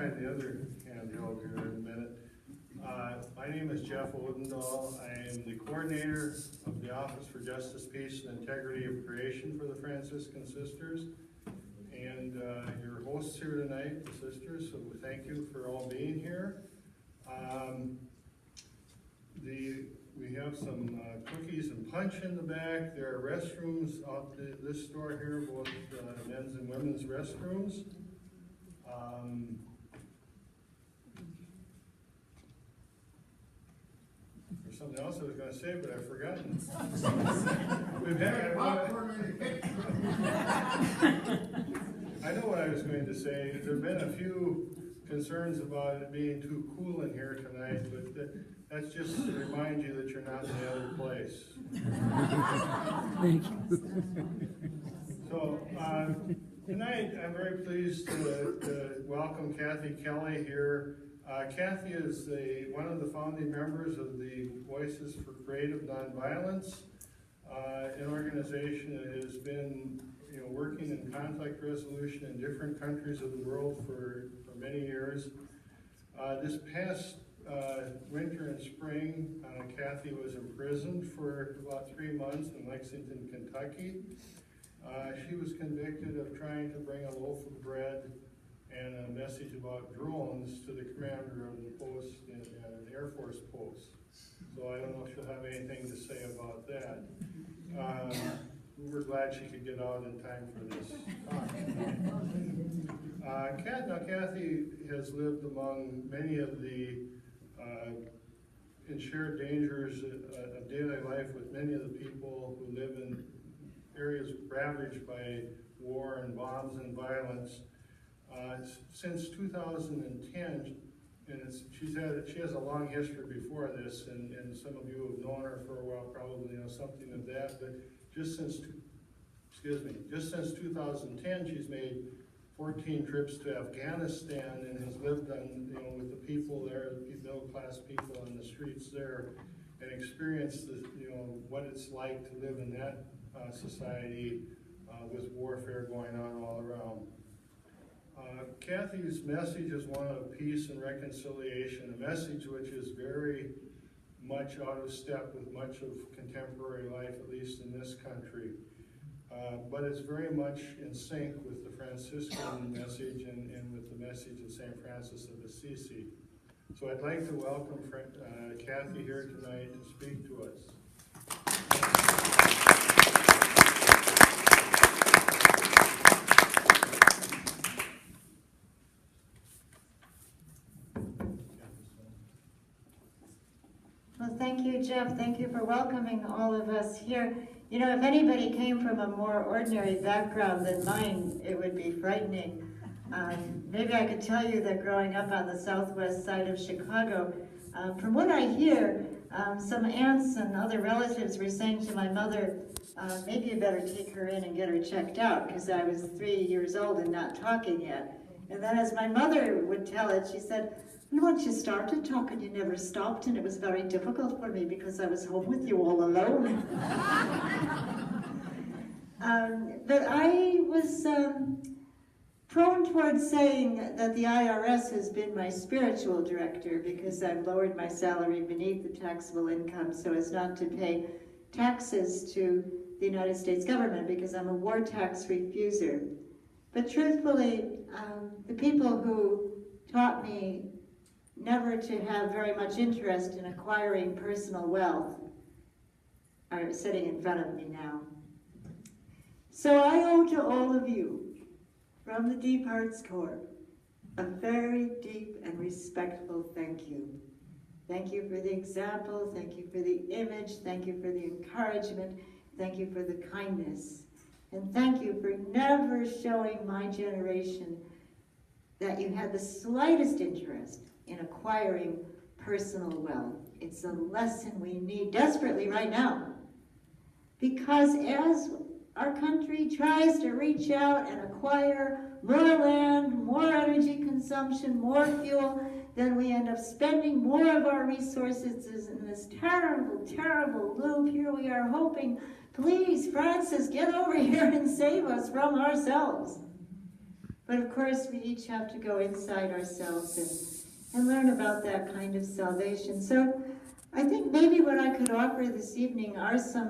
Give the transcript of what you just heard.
try the other handheld here in a minute. My name is Jeff Odendahl. I am the coordinator of the Office for Justice, Peace, and Integrity of Creation for the Franciscan Sisters, and your hosts here tonight, the sisters, so thank you for all being here. We have some cookies and punch in the back. There are restrooms out this store here, both men's and women's restrooms. There's something else I was going to say, but I've forgotten. I know what I was going to say. There have been a few concerns about it being too cool in here tonight, but that's just to remind you that you're not in the other place. Thank you. So tonight I'm very pleased to welcome Kathy Kelly here. Kathy is one of the founding members of the Voices for Creative Nonviolence, an organization that has been working in conflict resolution in different countries of the world for many years. This past winter and spring, Kathy was imprisoned for about 3 months in Lexington, Kentucky. She was convicted of trying to bring a loaf of bread and a message about drones to the commander of the post in an Air Force post. So I don't know if she'll have anything to say about that. We're glad she could get out in time for this talk. Now Kathy has lived among many of the shared dangers of daily life with many of the people who live in areas ravaged by war and bombs and violence. Since 2010, and she has a long history before this, and some of you who have known her for a while probably know something of that, but just since 2010, she's made 14 trips to Afghanistan and has lived with the people there, the middle-class people on the streets there, and experienced what it's like to live in that society with warfare going on all around. Kathy's message is one of peace and reconciliation, a message which is very much out of step with much of contemporary life, at least in this country. But it's very much in sync with the Franciscan message and with the message of St. Francis of Assisi. So I'd like to welcome Kathy here tonight to speak to us. Well, thank you, Jeff. Thank you for welcoming all of us here. You know, if anybody came from a more ordinary background than mine, it would be frightening. Maybe I could tell you that growing up on the southwest side of Chicago, from what I hear, some aunts and other relatives were saying to my mother, maybe you better take her in and get her checked out, because I was 3 years old and not talking yet. And then as my mother would tell it, she said, once you started talking, you never stopped, and it was very difficult for me because I was home with you all alone. But I was prone towards saying that the IRS has been my spiritual director because I've lowered my salary beneath the taxable income so as not to pay taxes to the United States government because I'm a war tax refuser. But truthfully, the people who taught me never to have very much interest in acquiring personal wealth are sitting in front of me now. So I owe to all of you, from the deep heart's core, a very deep and respectful thank you. Thank you for the example, thank you for the image, thank you for the encouragement, thank you for the kindness, and thank you for never showing my generation that you had the slightest interest in acquiring personal wealth. It's a lesson we need desperately right now. Because as our country tries to reach out and acquire more land, more energy consumption, more fuel, then we end up spending more of our resources in this terrible, terrible loop. Here we are hoping, please, Francis, get over here and save us from ourselves. But of course, we each have to go inside ourselves and learn about that kind of salvation. So I think maybe what I could offer this evening are some